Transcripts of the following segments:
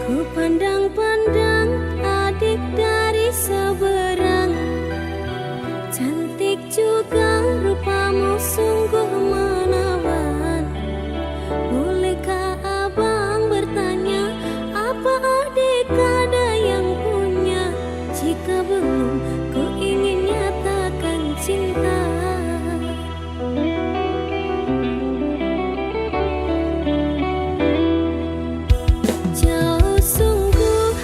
Ku pandang-pandang adik dari seberang, cantik juga rupamu sungguh menawan. Bolehkah abang bertanya, apa adik ada yang punya? Jika belum, ku ingin nyatakan cinta. Jauh sungguh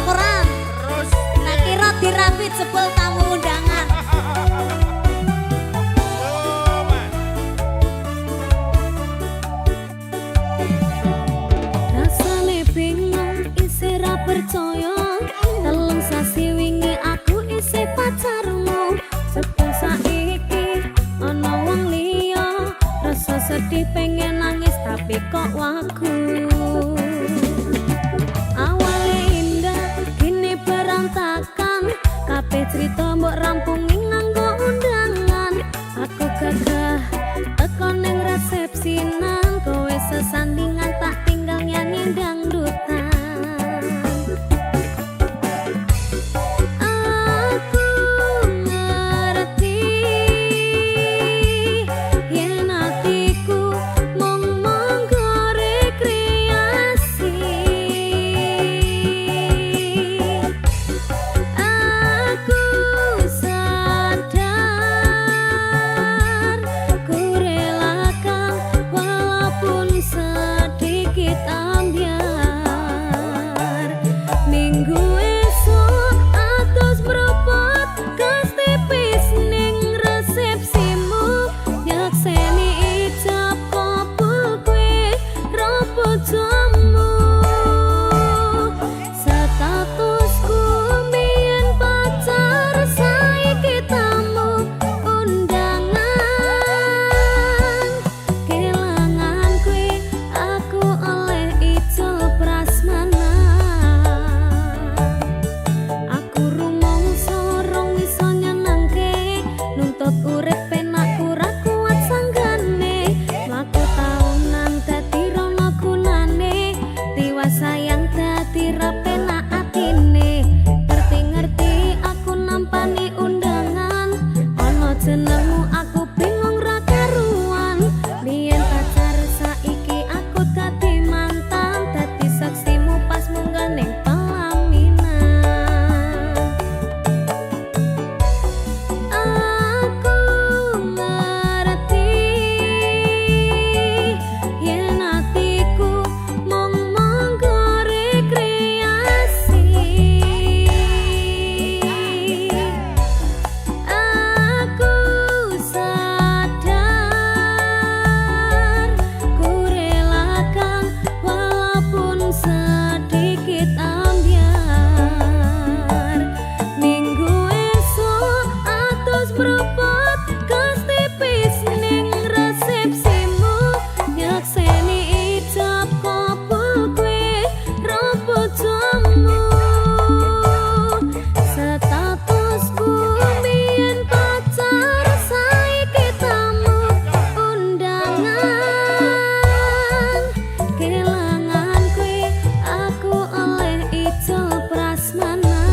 koran. Terus Tak kira dirapit jebol tamu undangan. Rasane bingung isih ra percaya. Telung sasi wingi aku isih pacarmu. Sebab saiki ana wong liya. Rasa sedih pengen nangis tapi kok wagu. Awale indah kini berantakan. Kabeh cerita mbok rampungi nganggo undangan. Aku gagah teko ning resepsinan. Kowe sesandingan tak tinggal nyanyi dangdutan. Aku ngerti yen atiku mung monggo rekreasi. Aku sadar ku relakan walaupun sedikit ambiar. Minggu esok atus merepot gas tipis ning resepsimu. Nyakseni ijab kabul kue robo jamu. Statusku mbiyen pacar saiki tamu undangan. Kelangan kue aku oleh ijol prasmanan. Aku rumangsa rong iso nyenengke. Nuntut urip penakku ra kuat sanggane. Mlaku taunan dadi rono gunane. Tiwas sayang dadi ra penak atine. Ngerti-ngerti aku nampani undangan. Ana jenengmu aku bingung ra karuan. Biyen pacar saiki aku dadi mantan. Dadi saksimu pas munggah ning pelaminan. Aku ngerti yen atiku mung monggo rekreasi. Aku sadar ku relakan walaupun sedikit ambiar. Minggu esok atus merepot gas tipis ning resepsimu. Nyakseni ijab kabul kue robo jamu. Statusku mbiyen pacar saiki tamu undangan. Kelangan kue aku oleh ijol prasmanan.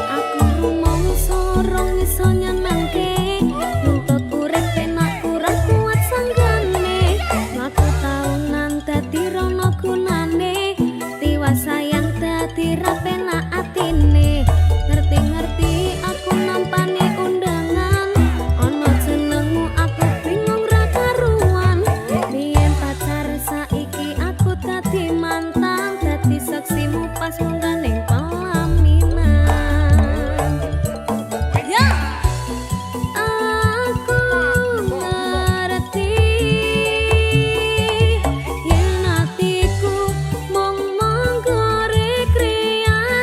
Aku rumangsa rong iso nyenengke. Nuntut urip penakku ra kuat sanggane. Mlaku taunan dadi rono gunane. Tiwas sayang dadi ra penak atine. Ngerti-ngerti aku nampani undangan. Ana jenengmu aku bingung ra karuan. Biyen pacar saiki aku dadi mantan. Dadi saksimu pas munggah ning pelaminan. Ya, aku ngerti yen atiku mung monggo rekreasi.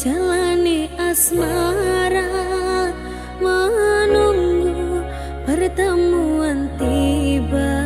jalani asmara menunggu pertemuan tiba.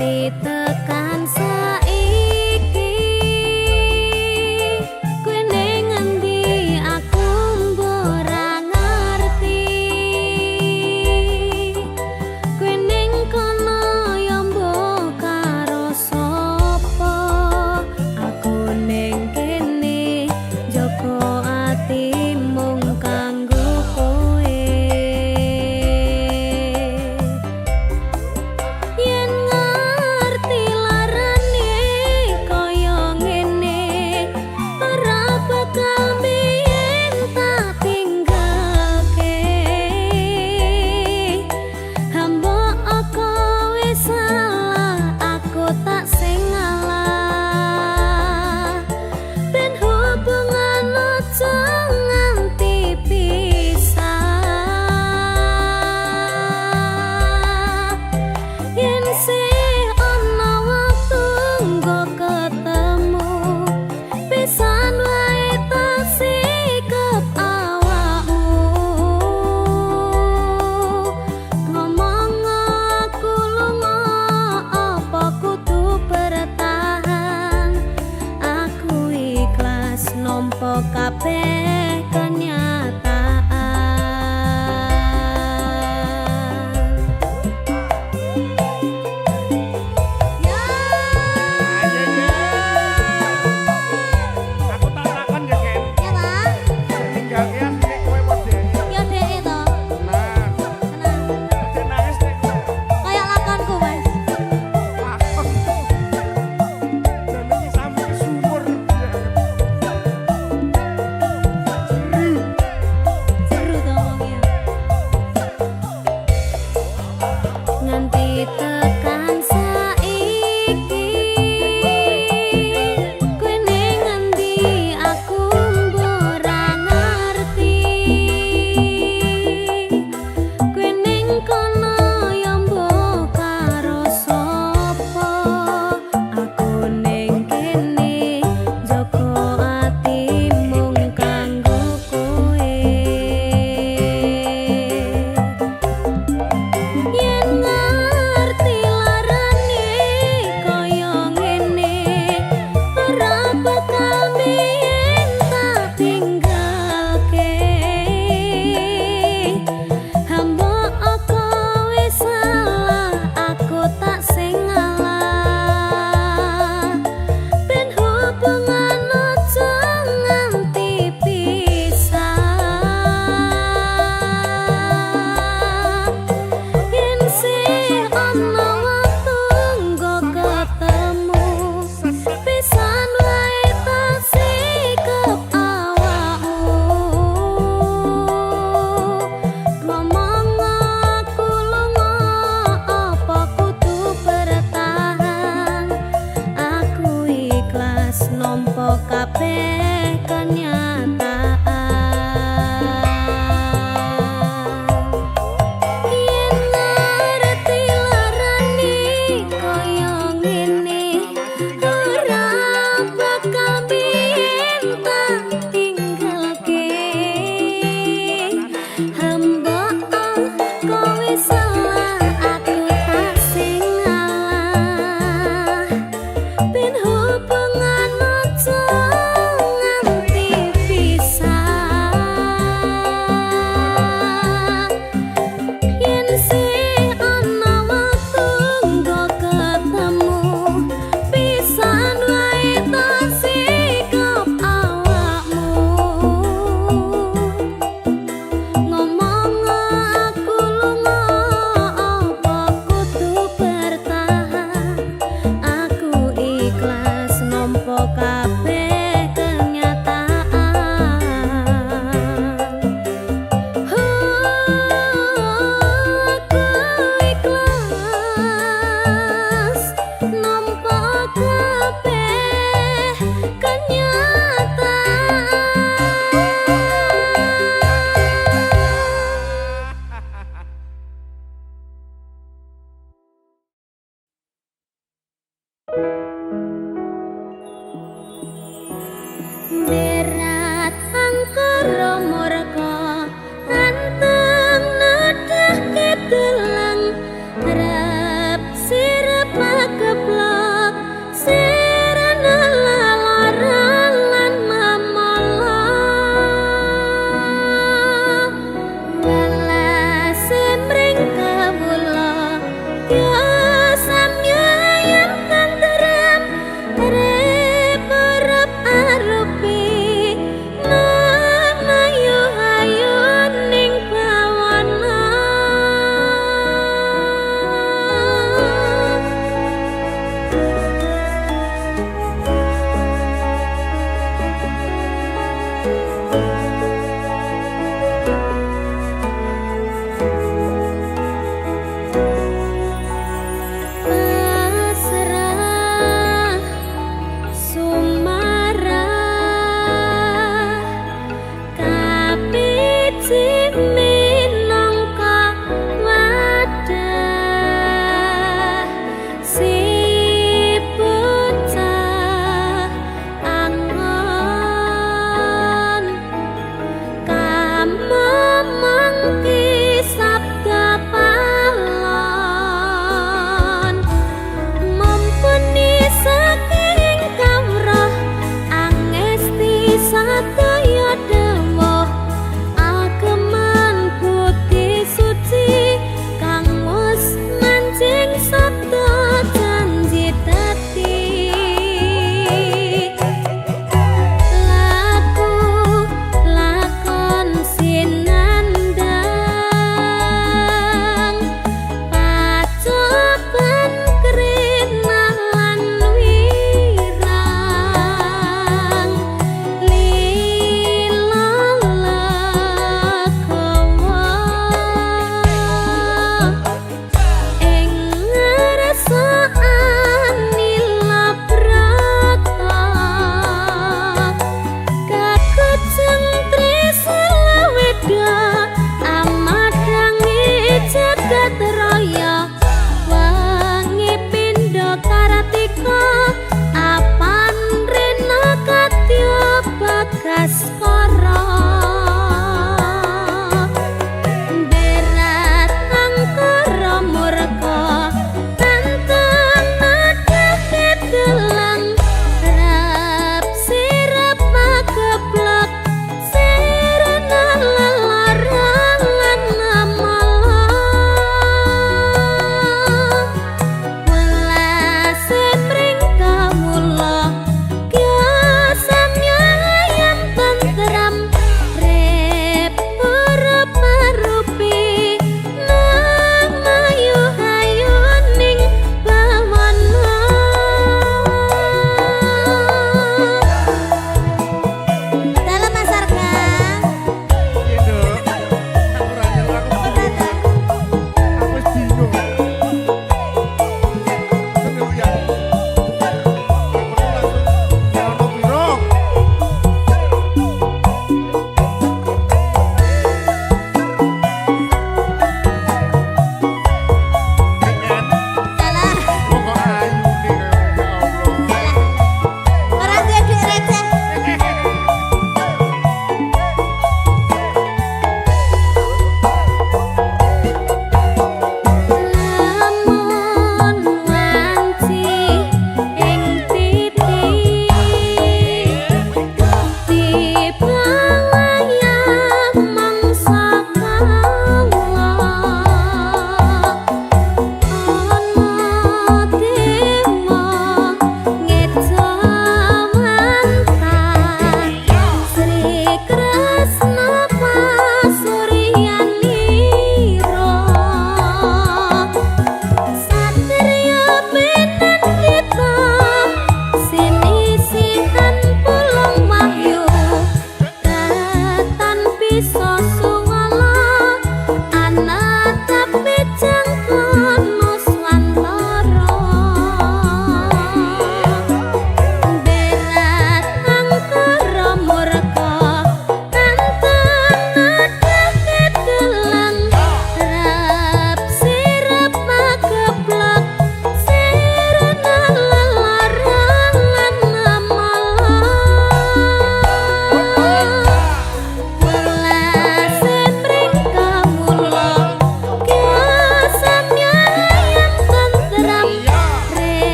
nganti tekan saiki kowe ning ngendi aku ora ngerti kowe ning kono ya mbok karo sapa aku ning kene joko ati mung kanggo kowe yen ngerti lar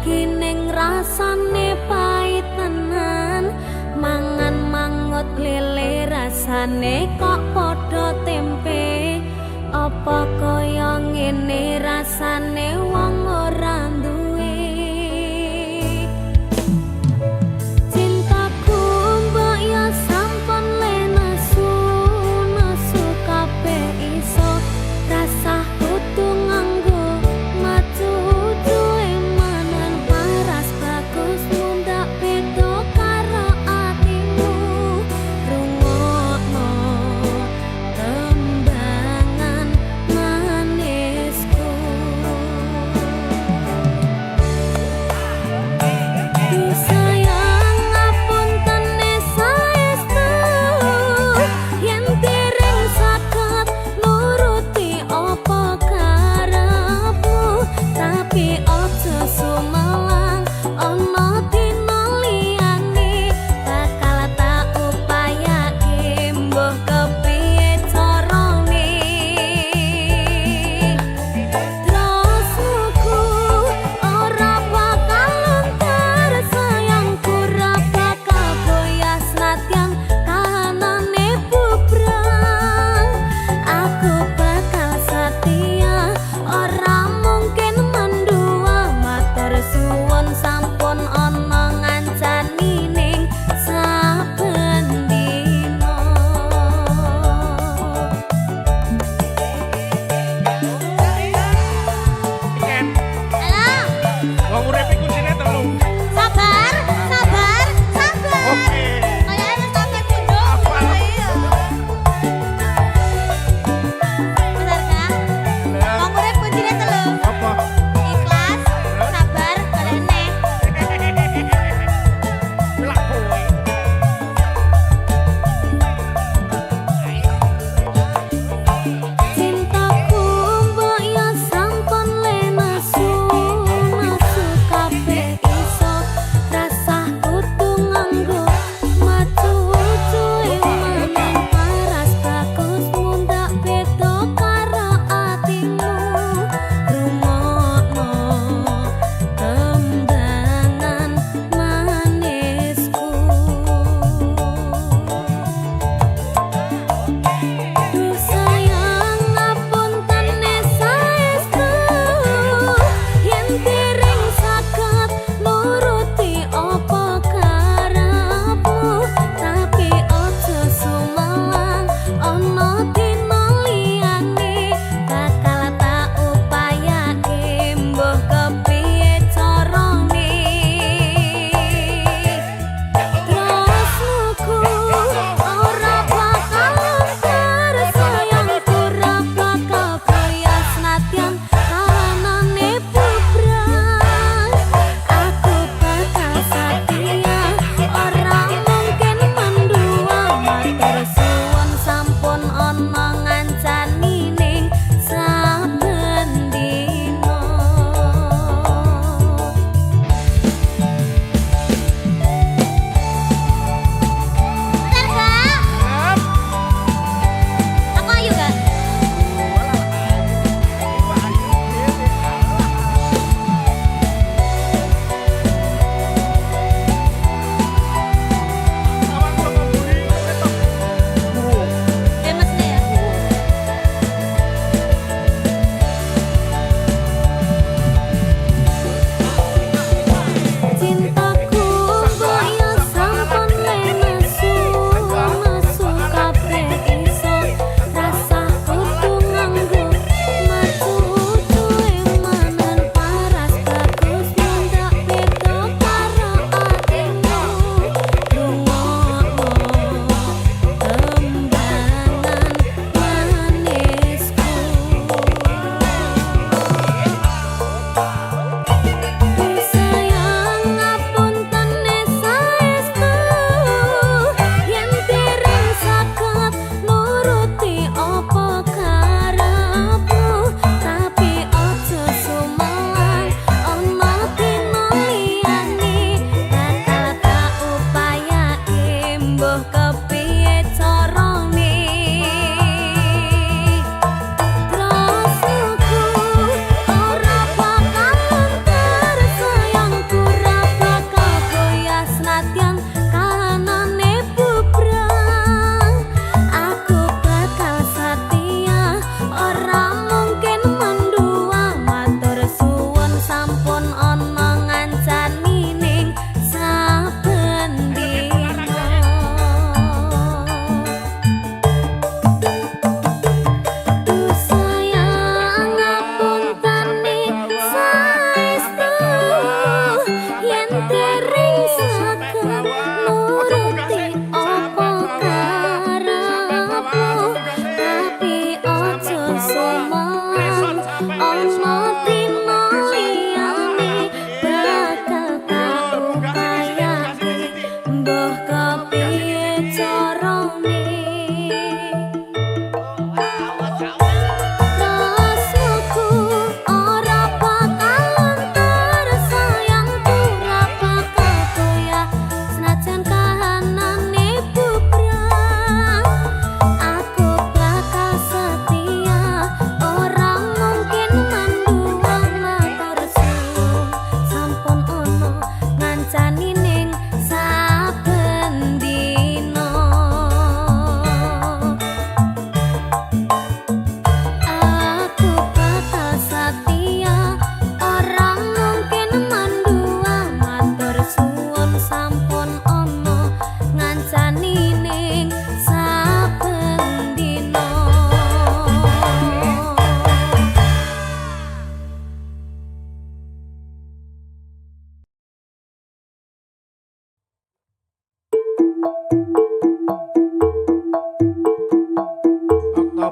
lagi ning rasane pahit tenan. Mangan mangut lele rasane kok padha tempe. Apa kaya ngene rasane wong ora duwe. Cintaku mbok ya sampun le nesu kabeh iso rasa kudu nganggo matu duwe manan paras bagus mundak beda karo atimu. Rungokno tembangan manisku. Duh sayang ngapunten saestu yen dereng saged nuruti apa karepmu, tapi aja sumelang ana dina liyane bakal tak upayake mbuh kepiye carane. Tresnaku ora bakal luntur, sayangku ora bakal goyah senadyan kahanane bubrang. Aku bakal setia, ora mungkin mendua matur suwun.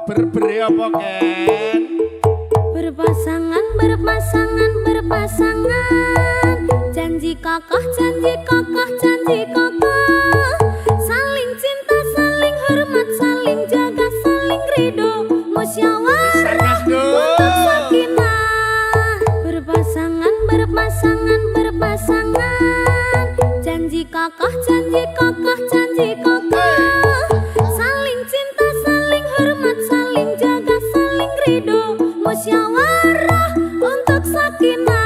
berberi apa Ken? Berpasangan, berpasangan, berpasangan. Janji kokoh, janji kokoh, janji kokoh. Saling cinta, saling hormat, saling jaga, saling ridho, musyawarah untuk sakinah. Berpasangan, berpasangan, berpasangan. Janji kokoh, janji kokoh, janji kokoh. Saling cinta, saling hormat, saling jaga, saling ridho, musyawarah untuk sakinah.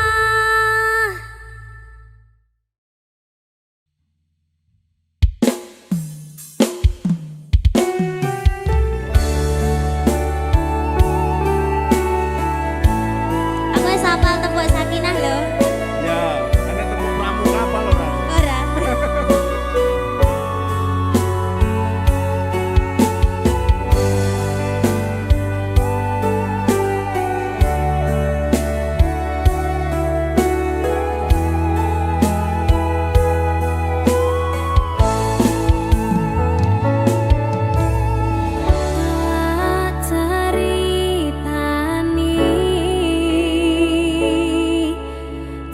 Aku wis hafal tembok sakinah lho. Ya, ana tembok pramuka apa lho Ran? Ora.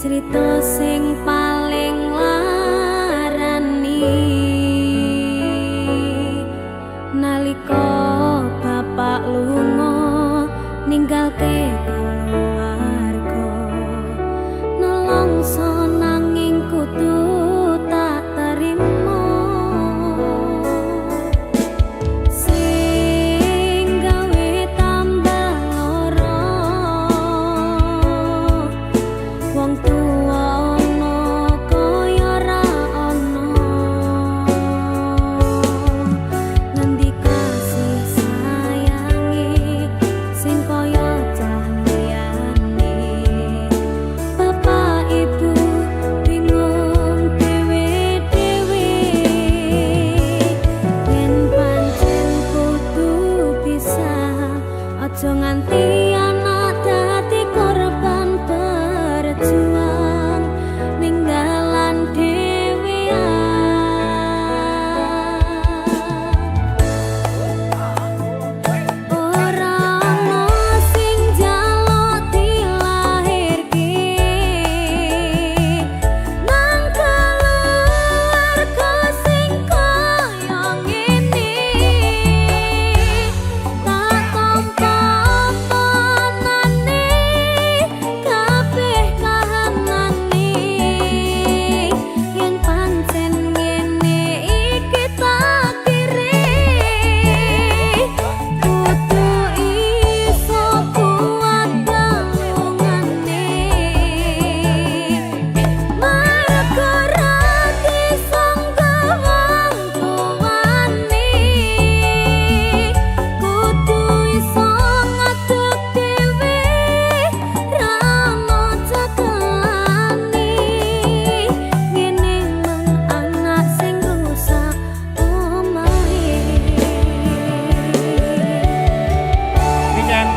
Cerita sing paling larani nalika bapak lunga ninggalke keluarga nelongso nanging kudu tak terima sing gawe tambah lara wong tuwa ana kaya ra ana ngendi kasih sayangi sing kaya cah liyane bapak ibu bingung dhewe-dhewe yen pancen kudu pisah aja nganti anak dadi korban berjuang ninggalan dhewean ora ana sing njaluk dilahirke nang keluarga sing kaya ngene tak tampa omonane kabeh kahanane yen pancen ngene iki takdire kudu iso kuat galungane marga ra disangga wong tuwane kudu iso ngadeg dhewe ra ono cekelane ngene men anak sing rusak omahe. Iki Ken,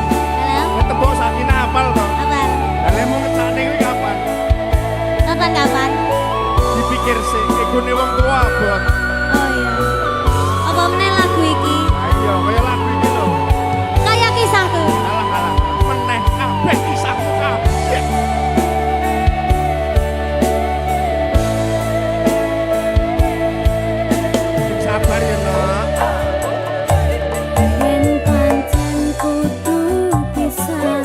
Halo, tembok sakinah apal to? kapan? Lah mau ngecane kuwi kapan? Kapan? Dipikir sih, egone wong tua abot. Oh iya. Apa meneh lagu iki? Ayo, kaya lagu iki lho. Kayak kisahku. Alah, meneh kabeh kisahmu kabeh. Sabar ya, Nak. Yen pancen kudu pisah,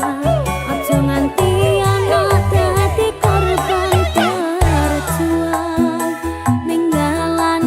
aja nganti anak dadi korban berjuang ninggalan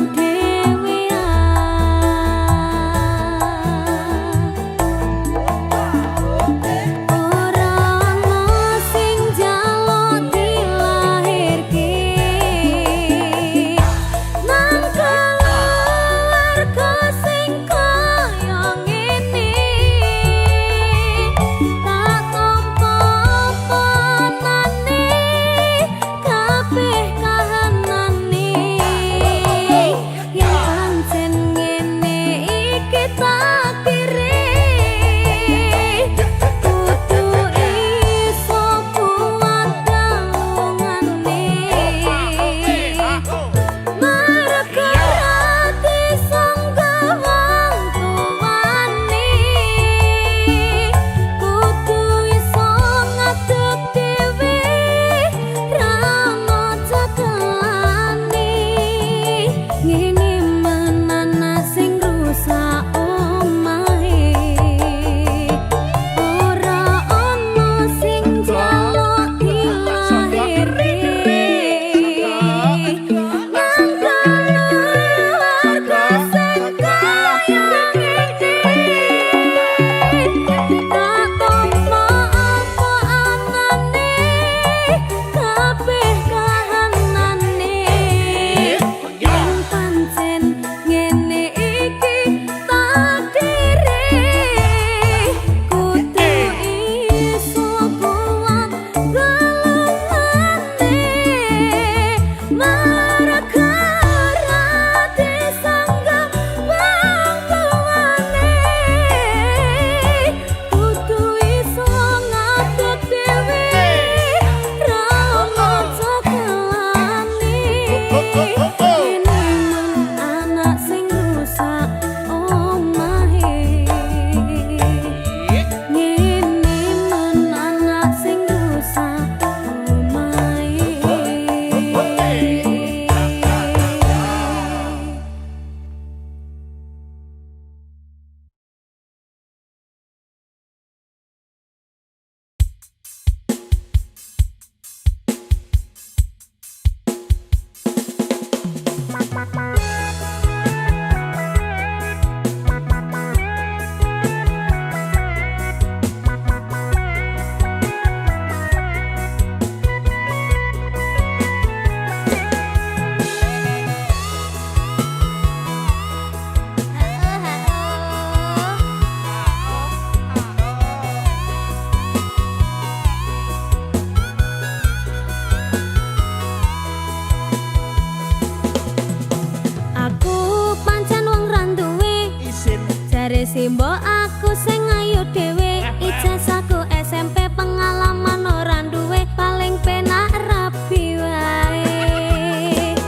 Simbo aku sing ayu dhewe, ijazahku SMP pengalaman ora duwe, paling penak rapi wae.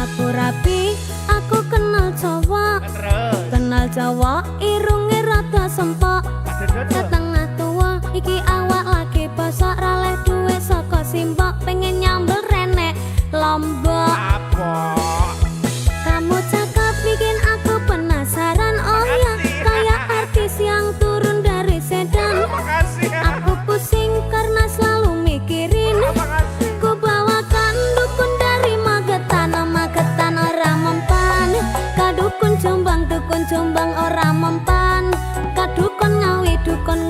Aku rapi, aku kenal cowok, kenal cowok irunge rada sempok, setengah tua iki awak lagi bosok, raleh duwe saka Simbo pengen nyambel renek Lombok. Kamu cakep bikin aku penasaran, oh ya kayak artis yang turun dari sedan. Aku pusing karena selalu mikirin, ku bawakan dukun dari Magetan, Magetan ora mempan. Kadukun Jombang ora mempan. Kadukun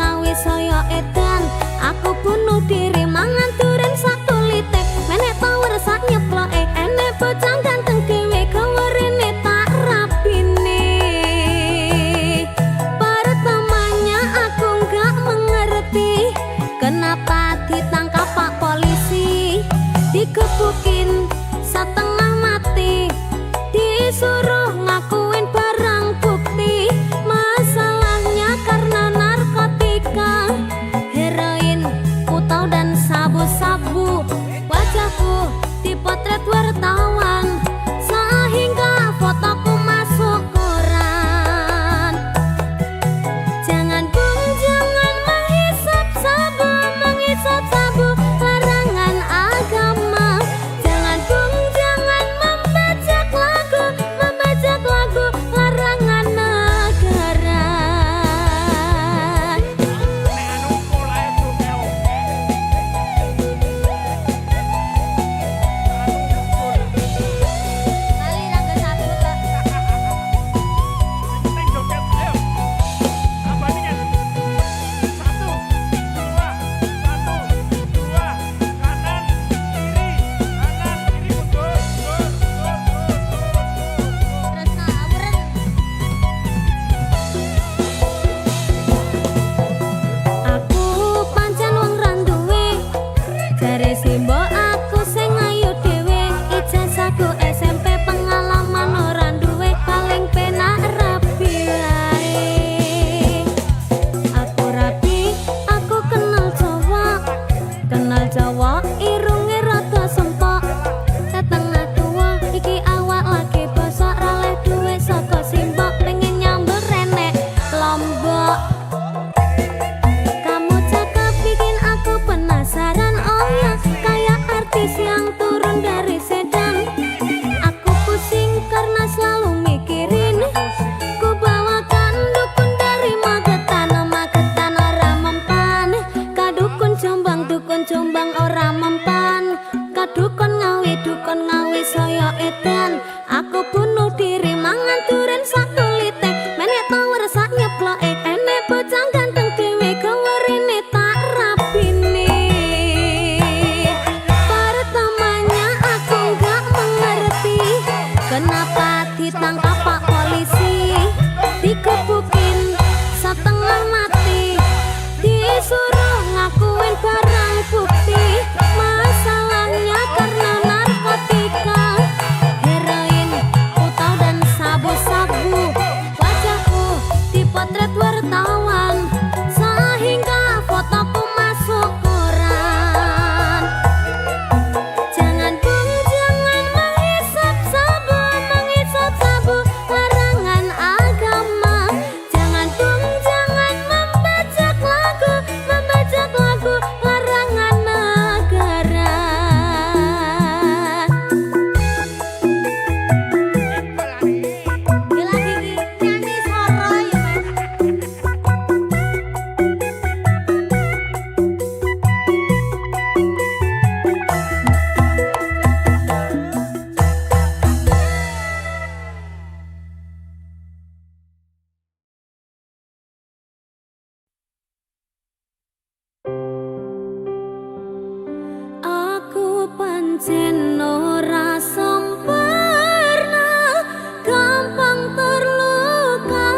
Ngawi saya edan. Aku bunuh diri mangan duren satu litek, menek power sak nyeploke, enek bocah ganteng dhewe gawerene tak rapine. Pertamanya aku nggak mengerti kenapa ditangkap Pak Polisi, digebukin setengah mati, disuruh ngakuin barang bukti. Masalahnya karena narkotika, heroin, putau dan sabu-sabu. Wajahku dipotret wartawan sehingga fotoku masuk koran. Jangan bung, jangan menghisap sabu, larangan agama. Jangan bung, jangan membajak lagu, larangan negara. Kali rangga sabu tak. Tresna amuren. Aku pancen wong ra duwe, jare Simbo aku sing ayu dhewe, ijazahku SMP pengalaman ora duwe, paling penak rapi wae. Aku rapi, aku kenal cowok irunge rada sempok, setengah tua iki awak lagi bosok, raleh duwe saka Simbo pengen nyambel renek Lombok. Kamu cakep bikin aku penasaran, oh ya kayak artis yang turun dari sedan. Aku pusing karena selalu mikirin, ku bawakan dukun dari Magetan, Magetan ora mempan. Kadukun Jombang ora mempan. Kadukun Ngawi saya edan. Aku bunuh diri mangan duren satu litek, menek power sak nyeploke, enek bocah ganteng dhewe gawerene tak rapine. Pertamanya aku nggak mengerti kenapa ditangkap Pak Polisi, digebukin setengah mati, disuruh ngakuin barang bukti. Masalahnya karena narkotika, heroin, putau dan sabu-sabu. Wajahku dipotret wartawan sehingga fotoku masuk koran. Jangan bung, jangan menghisap sabu, larangan agama. Jangan bung, jangan membajak lagu, larangan negara. Gila gini nyanyi soro ya Mas. Aku pancen ora sempurna, gampang terluka,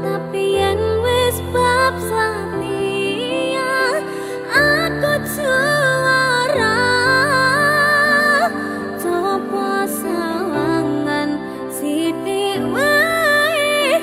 tapi yen wis bab setia, aku juara. Coba sawangan sithik wae.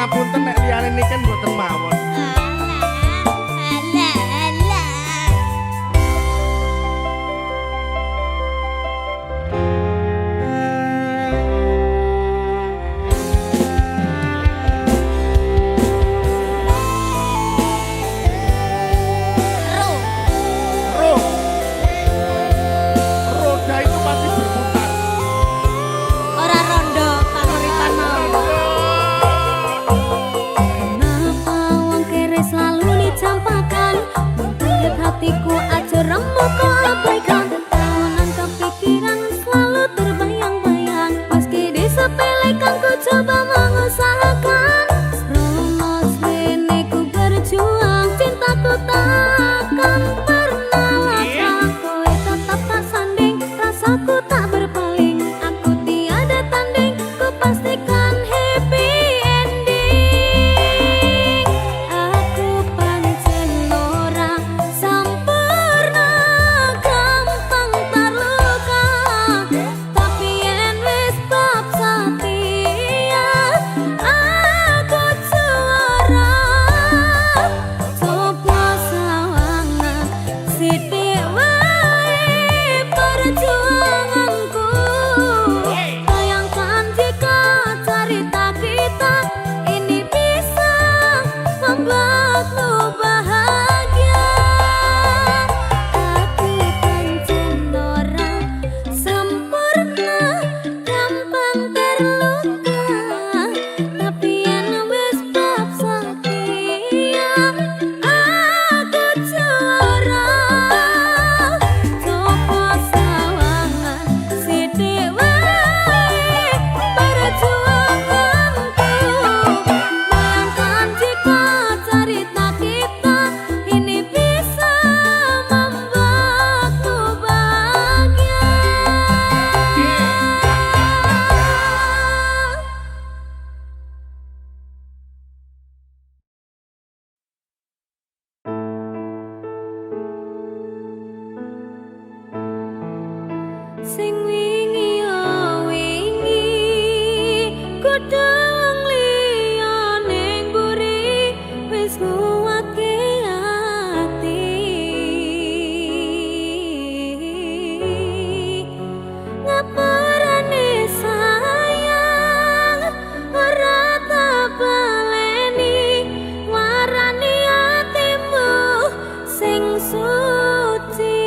Pangapunten nek liyane niken mboten mawon. Roda itu pasti berputar. Ora rondo panguripanmu. Kenapa wong kere selalu dicampakan? Membuat hatiku aja remuk kau abaikan. Tahunan kepikiran selalu terbayang-bayang. Meski disepelekan ku coba mengusahakan. Serumos rene ku berjuang, cintaku takkan pernah latah. Kowe tetap tak sanding, rasaku tak berpaling. Aku tiada tanding, ku pastikan happy ending. Aku pancen ora sempurna, gampang terluka. Tapi yen wis bab setia, aku juara. Coba sawangan sithik wae perjuanganku. Bayangkan jika cerita kita ini bisa membuatmu bahagia. Aku pancen ora sempurna, gampang terluka. Tapi yen wis bab setia, aku juara. Coba sawangan sithik wae perjuanganku. Bayangkan jika cerita kita ini bisa membuatmu bahagia. Sing wingi yo wingi, kudu wong liya ning mburi wis nguwatke ati. Ngapurane sayang, ora tak baleni, warani atimu sing suci.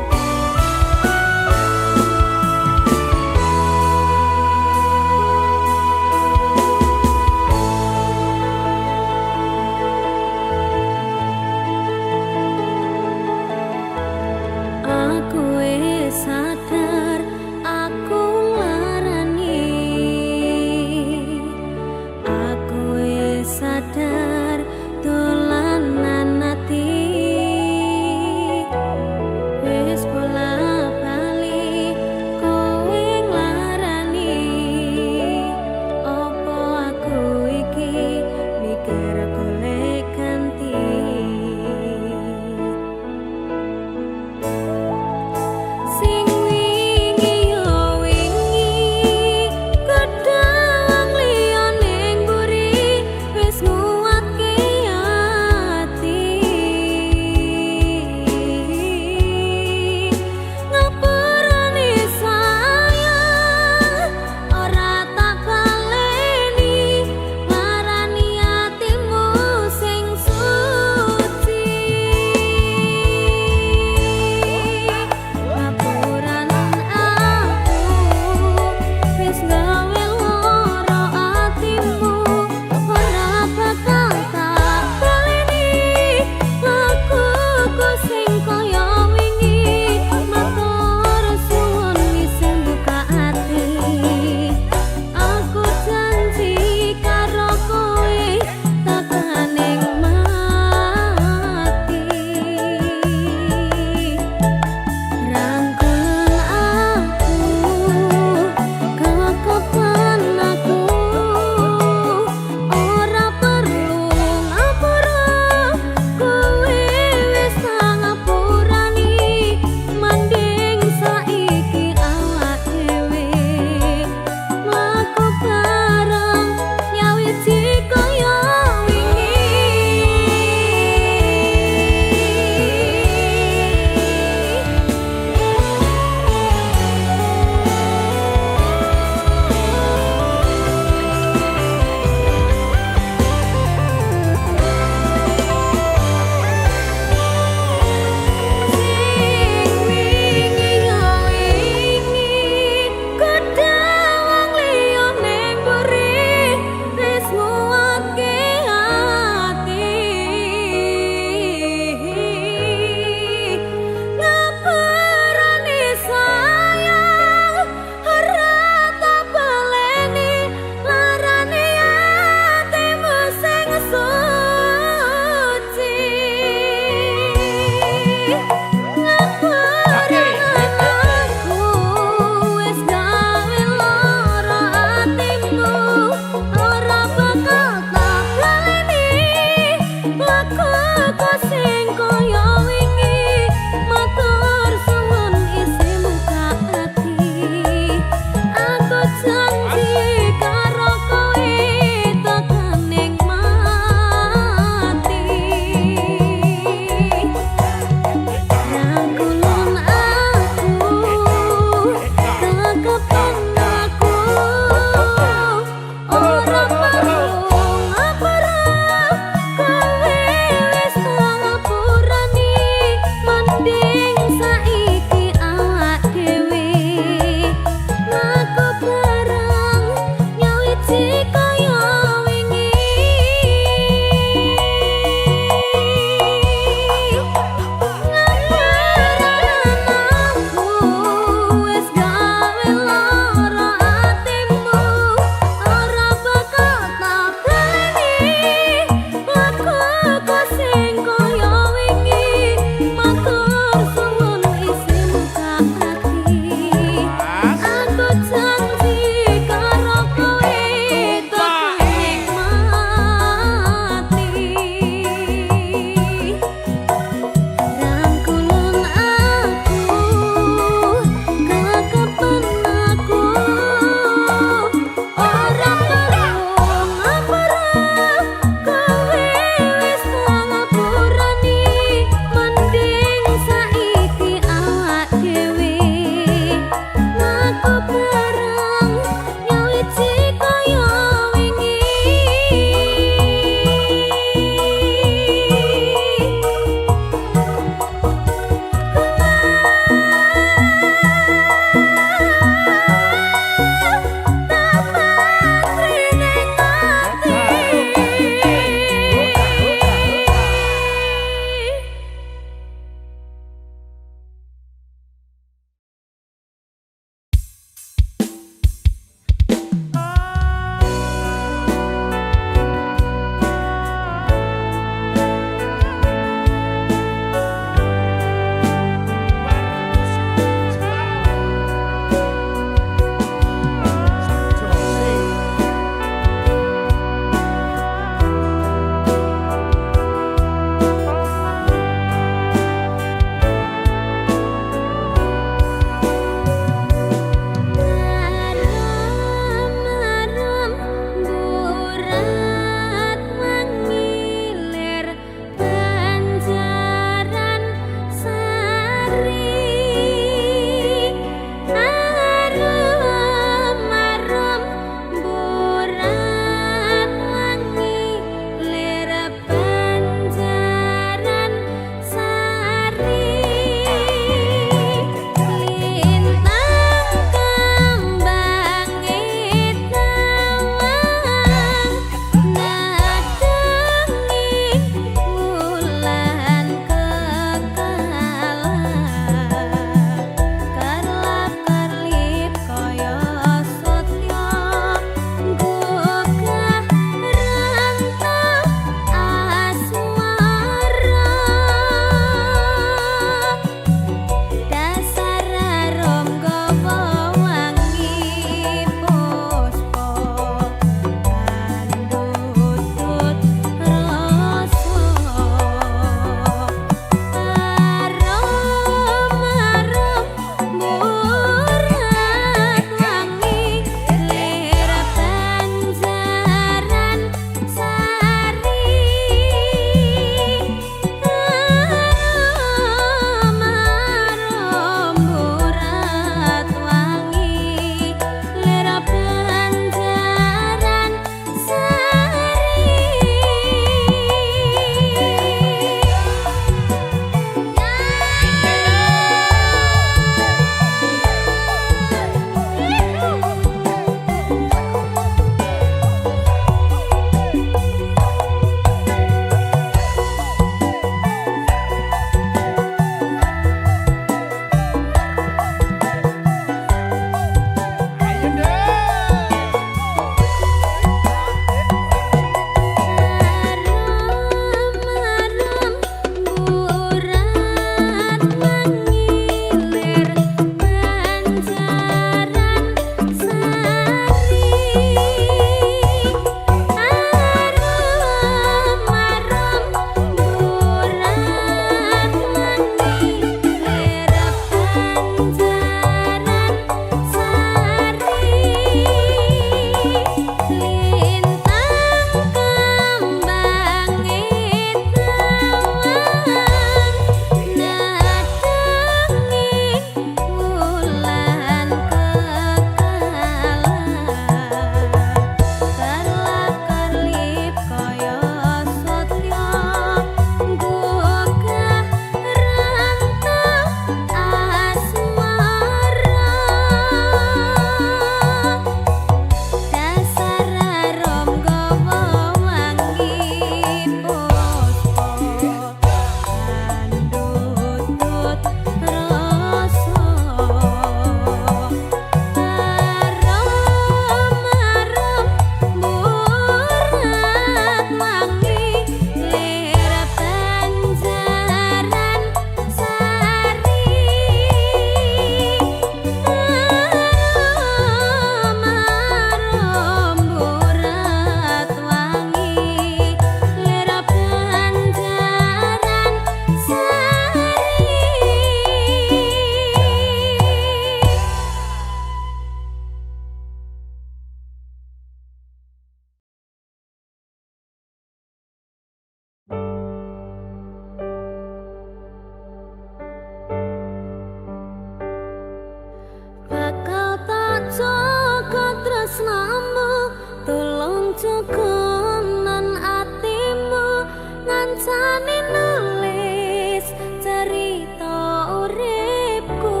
jogonan atimu ngancani nulis cerita uripku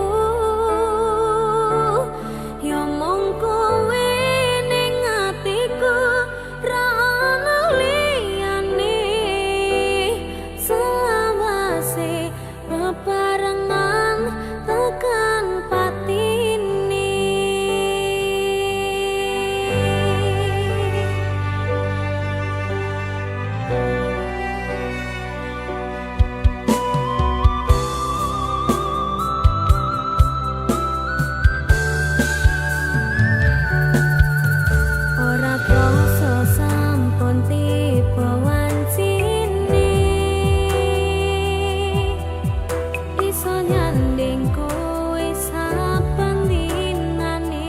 yo mung kowe ning atiku ra ono liyane selawase bebarengan tekan patine. Ora krasa sampun tiba wancine iso nyanding kowe saben dinane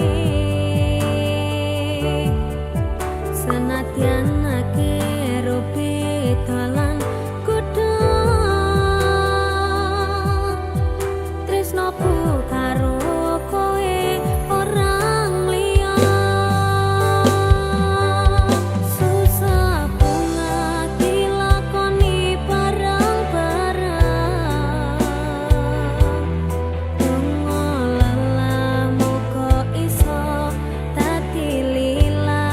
senadyan akhir betalan kudu tresnoku karo kowe orang liya susah bunga dilakoni bareng-bareng donga lelamu kok iso dadi lila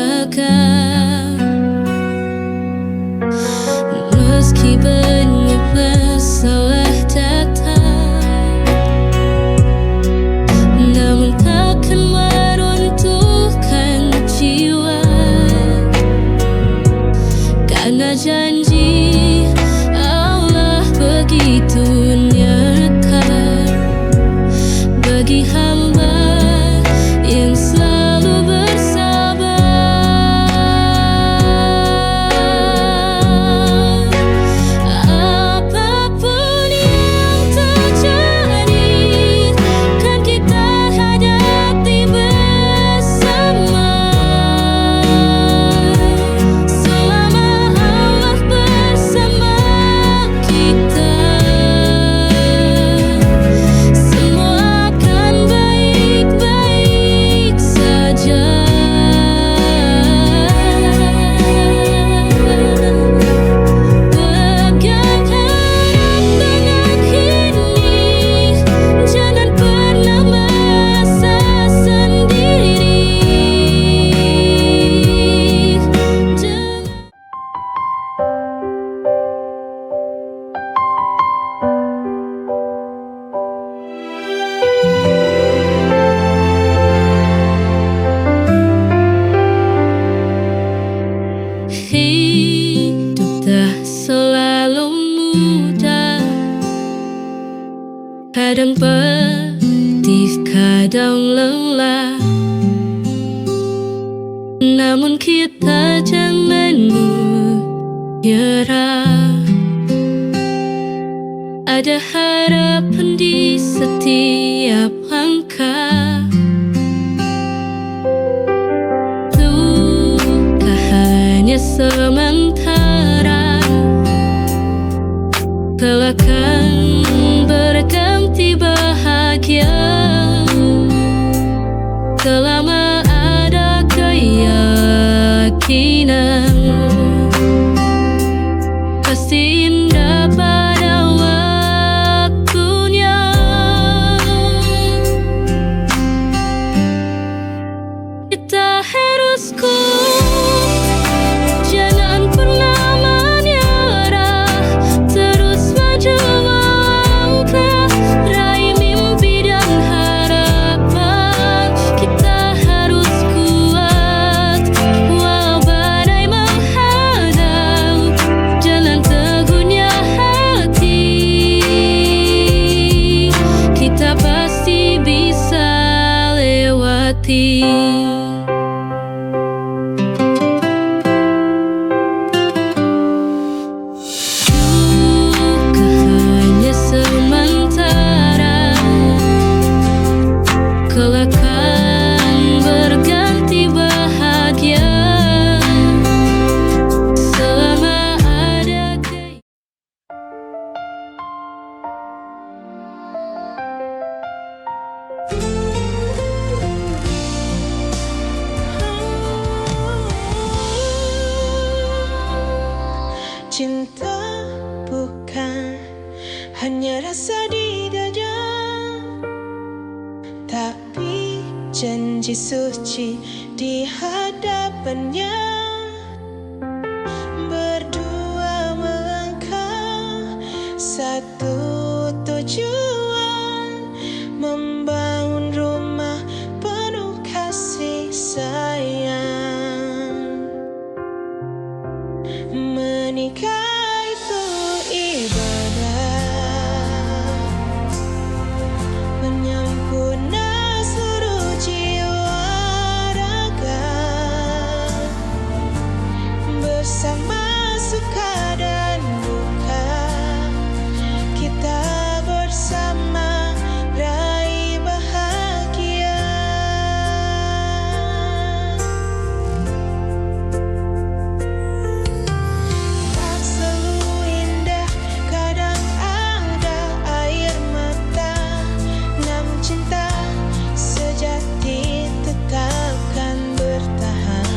jaga. Meski banyak masalah datang, namun takkan meruntuhkan jiwa, karena janji Allah begitu nyata bagi hamba yang selalu bersabar. Apapun yang terjadi, kan kita hadapi bersama. Selama Allah bersama kita, semua akan baik-baik saja. Pegang dengan ini, jangan pernah merasa sendiri. Hidup tak selalu mudah, kadang pedih, kadang lelah. Namun kita jangan menyerah. Ada harapan di setiap langkah. Duka hanya sementara, kelak akan berganti bahagia. Selama ada keyakinan, pasti indah pada waktunya. Kita harus kuat, jangan pernah menyerah, terus maju melangkah, raih mimpi dan harapan. Kita harus kuat, walau badai menghadang, jalan teguhnya hati. Kita pasti bisa lewati. Duka hanya sementara, kelak akan berganti bahagia. Selama ada cinta bukan hanya rasa di dada, tapi janji suci di hadapannya. Berdua melangkah satu tujuan, membangun rumah penuh kasih sayang. Menikah itu ibadah, menyempurna seluruh jiwa raga, bersama suka dan duka. Kita bersama raih bahagia. Tak selalu indah, kadang ada air mata, namun cinta sejati tetapkan bertahan.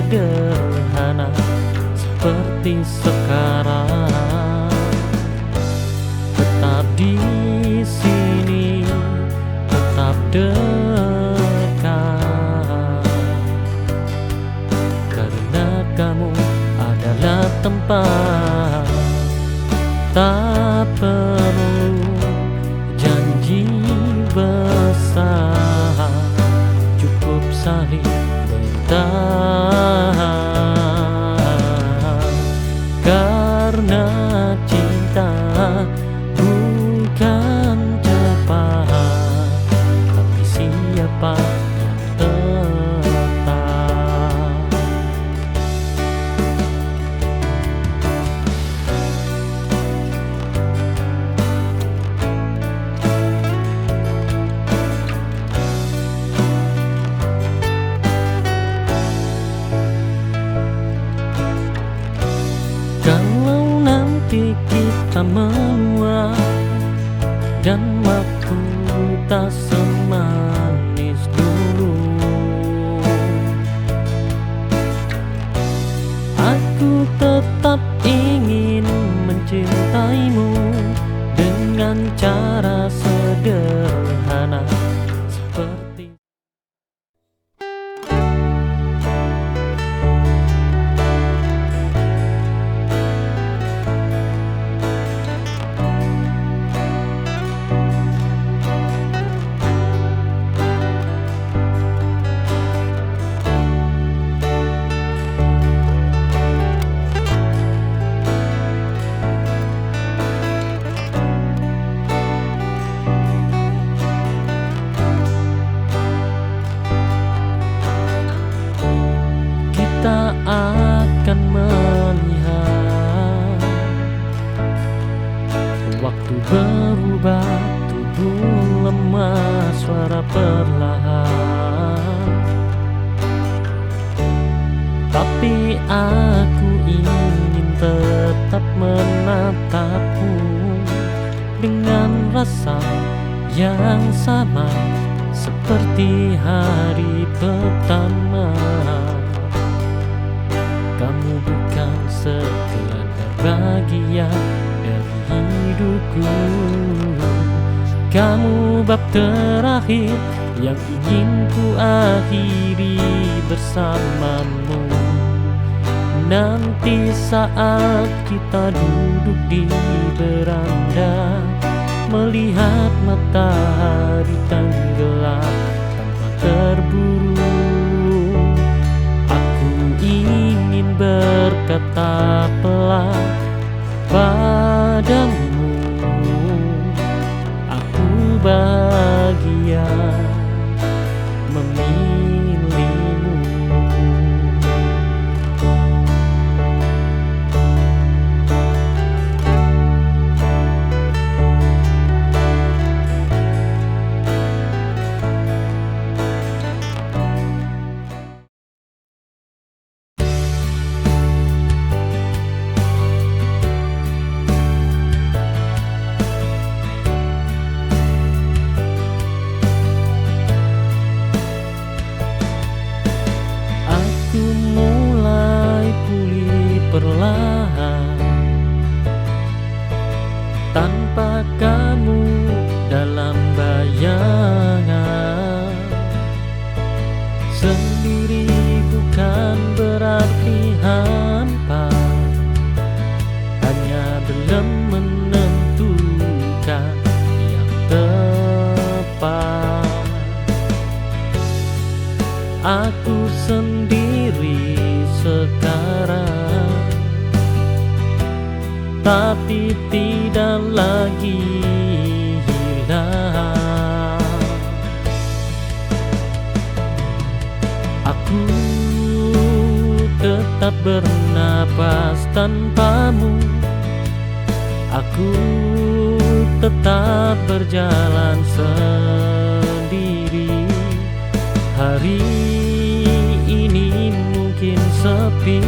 sederhana seperti sekarang. Tetap di sini, tetap dekat, karena kamu adalah tempat. Tak perlu janji besar, cukup saling bertahan. Karena cinta bukan cepat, tapi siapa yang tetap. Kalau nanti kita menua dan waktu tak semanis dulu, aku tetap ingin mencintaimu dengan cara sederhana seperti kita akan melihat waktu berubah, tubuh lemah, suara perlahan. Tapi aku ingin tetap menatapmu dengan rasa yang sama seperti hari pertama. Kamu bukan sekedar bagian dari hidupku, kamu bab terakhir yang ingin ku akhiri bersamamu. Nanti saat kita duduk di beranda, melihat matahari tenggelam tanpa terburu, aku ingin berkata pelan padamu, aku bahagia memilihmu. Aku mulai pulih perlahan tanpa kamu dalam bayangan. Sendiri bukan berarti hampa, hanya belum menentukan yang tepat. Aku sendiri sekarang, tapi tidak lagi hilang. Aku tetap bernapas tanpamu, aku tetap berjalan sendiri. Hari ini mungkin sepi,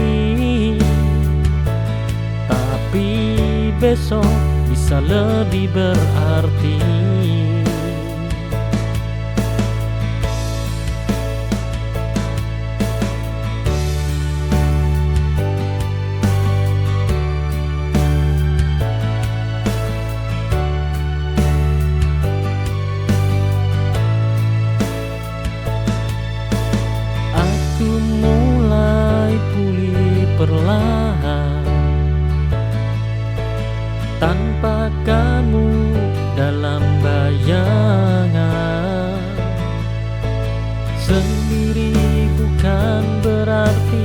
tapi besok bisa lebih berarti. kamu dalam bayangan. Sendiri bukan berarti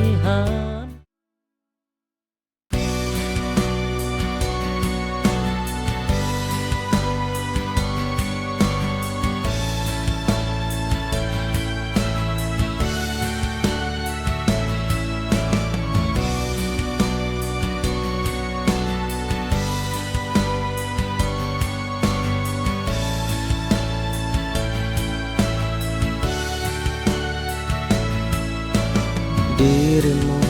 dirimu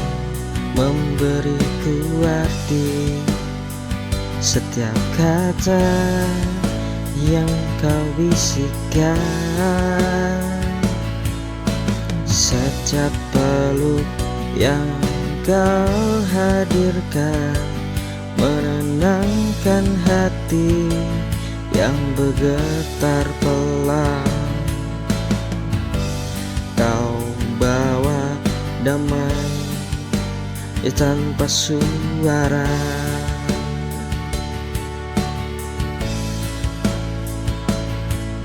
memberiku arti. Setiap kata yang kau bisikan, setiap peluk yang kau hadirkan, menenangkan hati yang bergetar pelan. Kau bawa damai tanpa suara,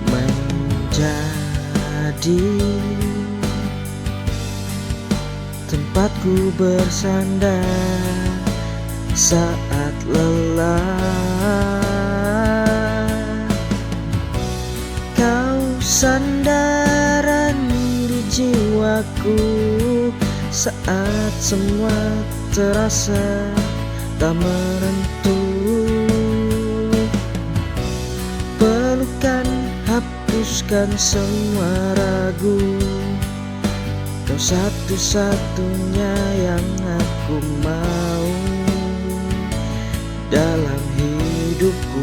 menjadi tempatku bersandar saat lelah. Kau sandaran di jiwaku saat semua terasa tak menentu. Pelukan hapuskan semua ragu, kau satu-satunya yang aku mau dalam hidupku.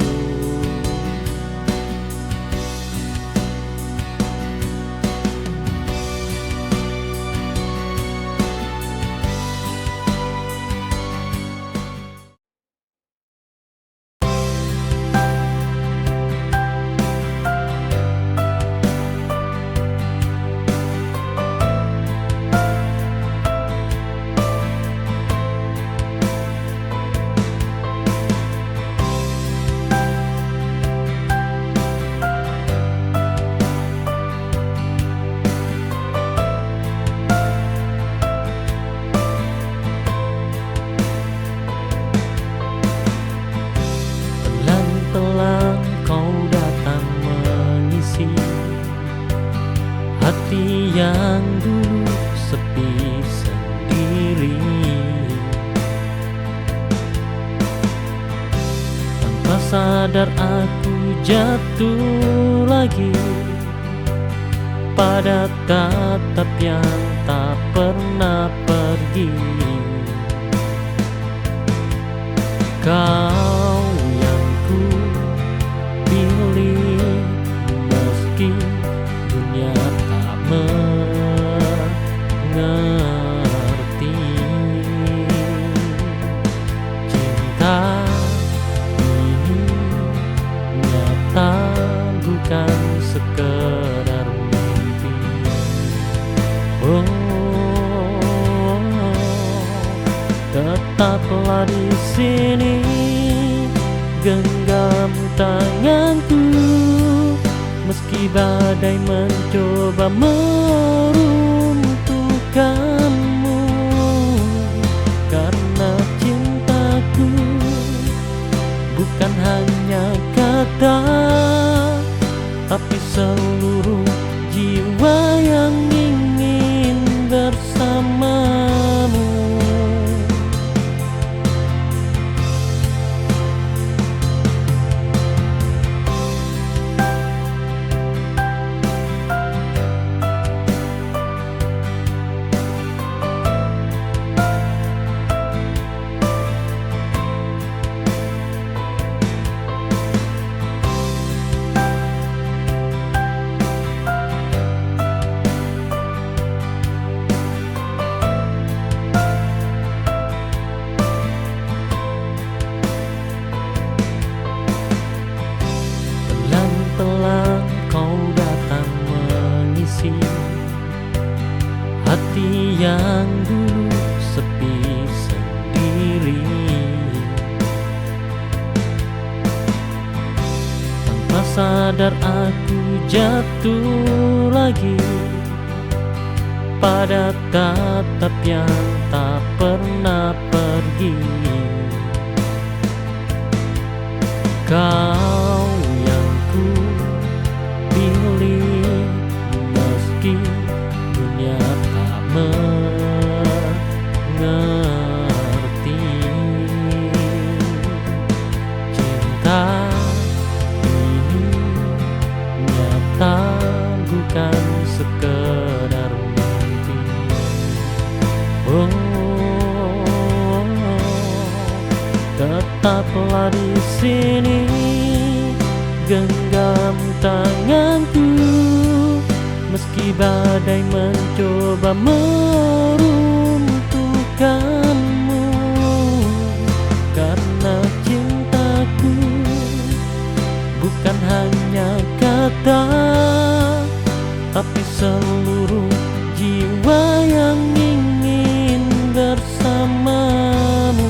Pelan-pelan kau datang mengisi hati yang dulu sepi sendiri. Tanpa sadar aku jatuh lagi pada tatap yang tak pernah pergi. Kau yang ku pilih meski dunia tak mengerti. Cinta ini nyata bukan sekedar mimpi. Oh, tetaplah di sini, genggam tanganku, meski badai mencoba meruntuhkanmu. Karena cintaku bukan hanya kata, tapi seluruh jiwa yang ingin bersamamu. sadar aku jatuh lagi pada tatap yang tak pernah pergi. Kau yang ku pilih meski dunia tak mengerti. Cinta ini nyata bukan sekedar mimpi. Oh, tetaplah di sini, genggam tanganku, meski badai mencoba meruntuhkanmu. Karena cintaku bukan hanya kata, tapi seluruh jiwa yang ingin bersamamu.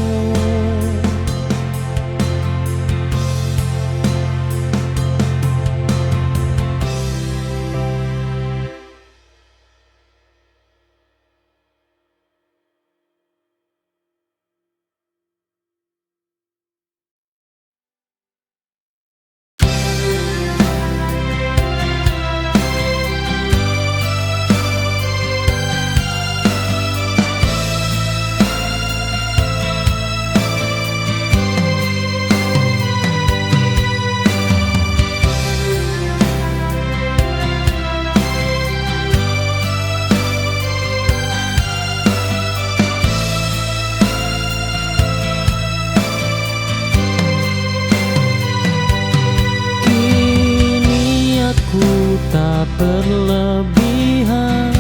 Tak berlebihan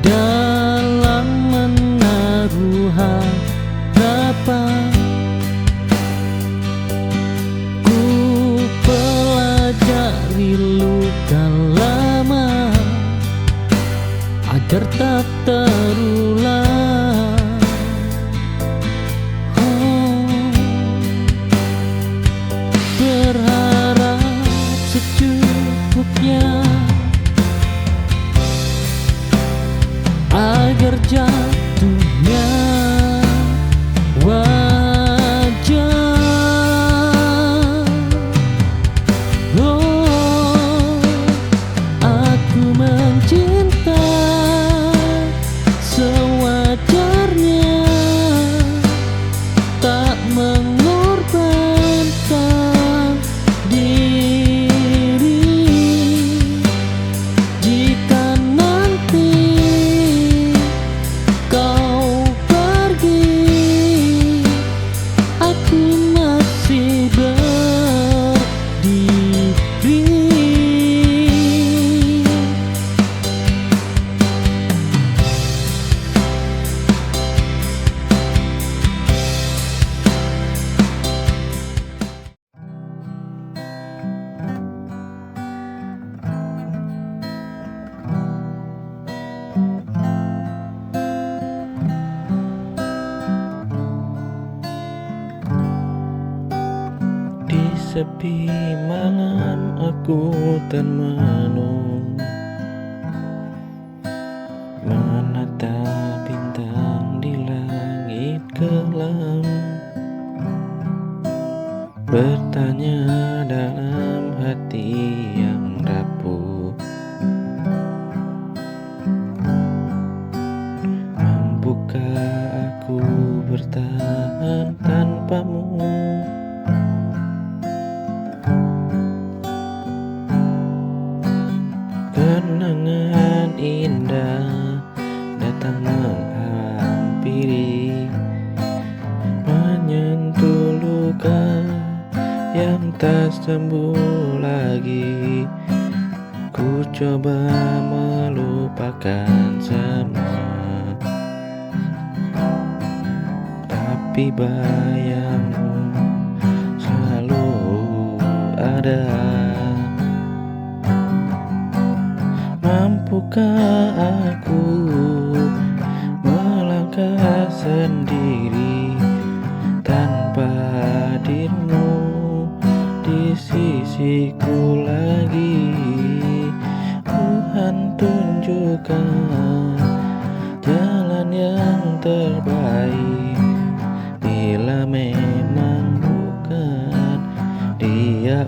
dalam menaruh harapan. Ku pelajari luka lama agar tak terulang. Berharap secukupnya agar jatuhnya wajar. Oh, aku mencinta sewajarnya, tak mengorbankan diri. Jika nanti kau pergi, aku masih berdiri. Di sepi malam aku termenung, menatap bintang di langit kelam, bertanya dalam hati yang rapuh, mampukah aku bertahan tanpamu? Kenangan indah datang menghampiri, menyentuh luka yang tak sembuh lagi. Ku coba melupakan semua, tapi bayangmu selalu ada. Mampukah aku melangkah sendiri tanpa dirimu di sisiku lagi. Tuhan tunjukkan jalan yang terbaik. Bila memang bukan Dia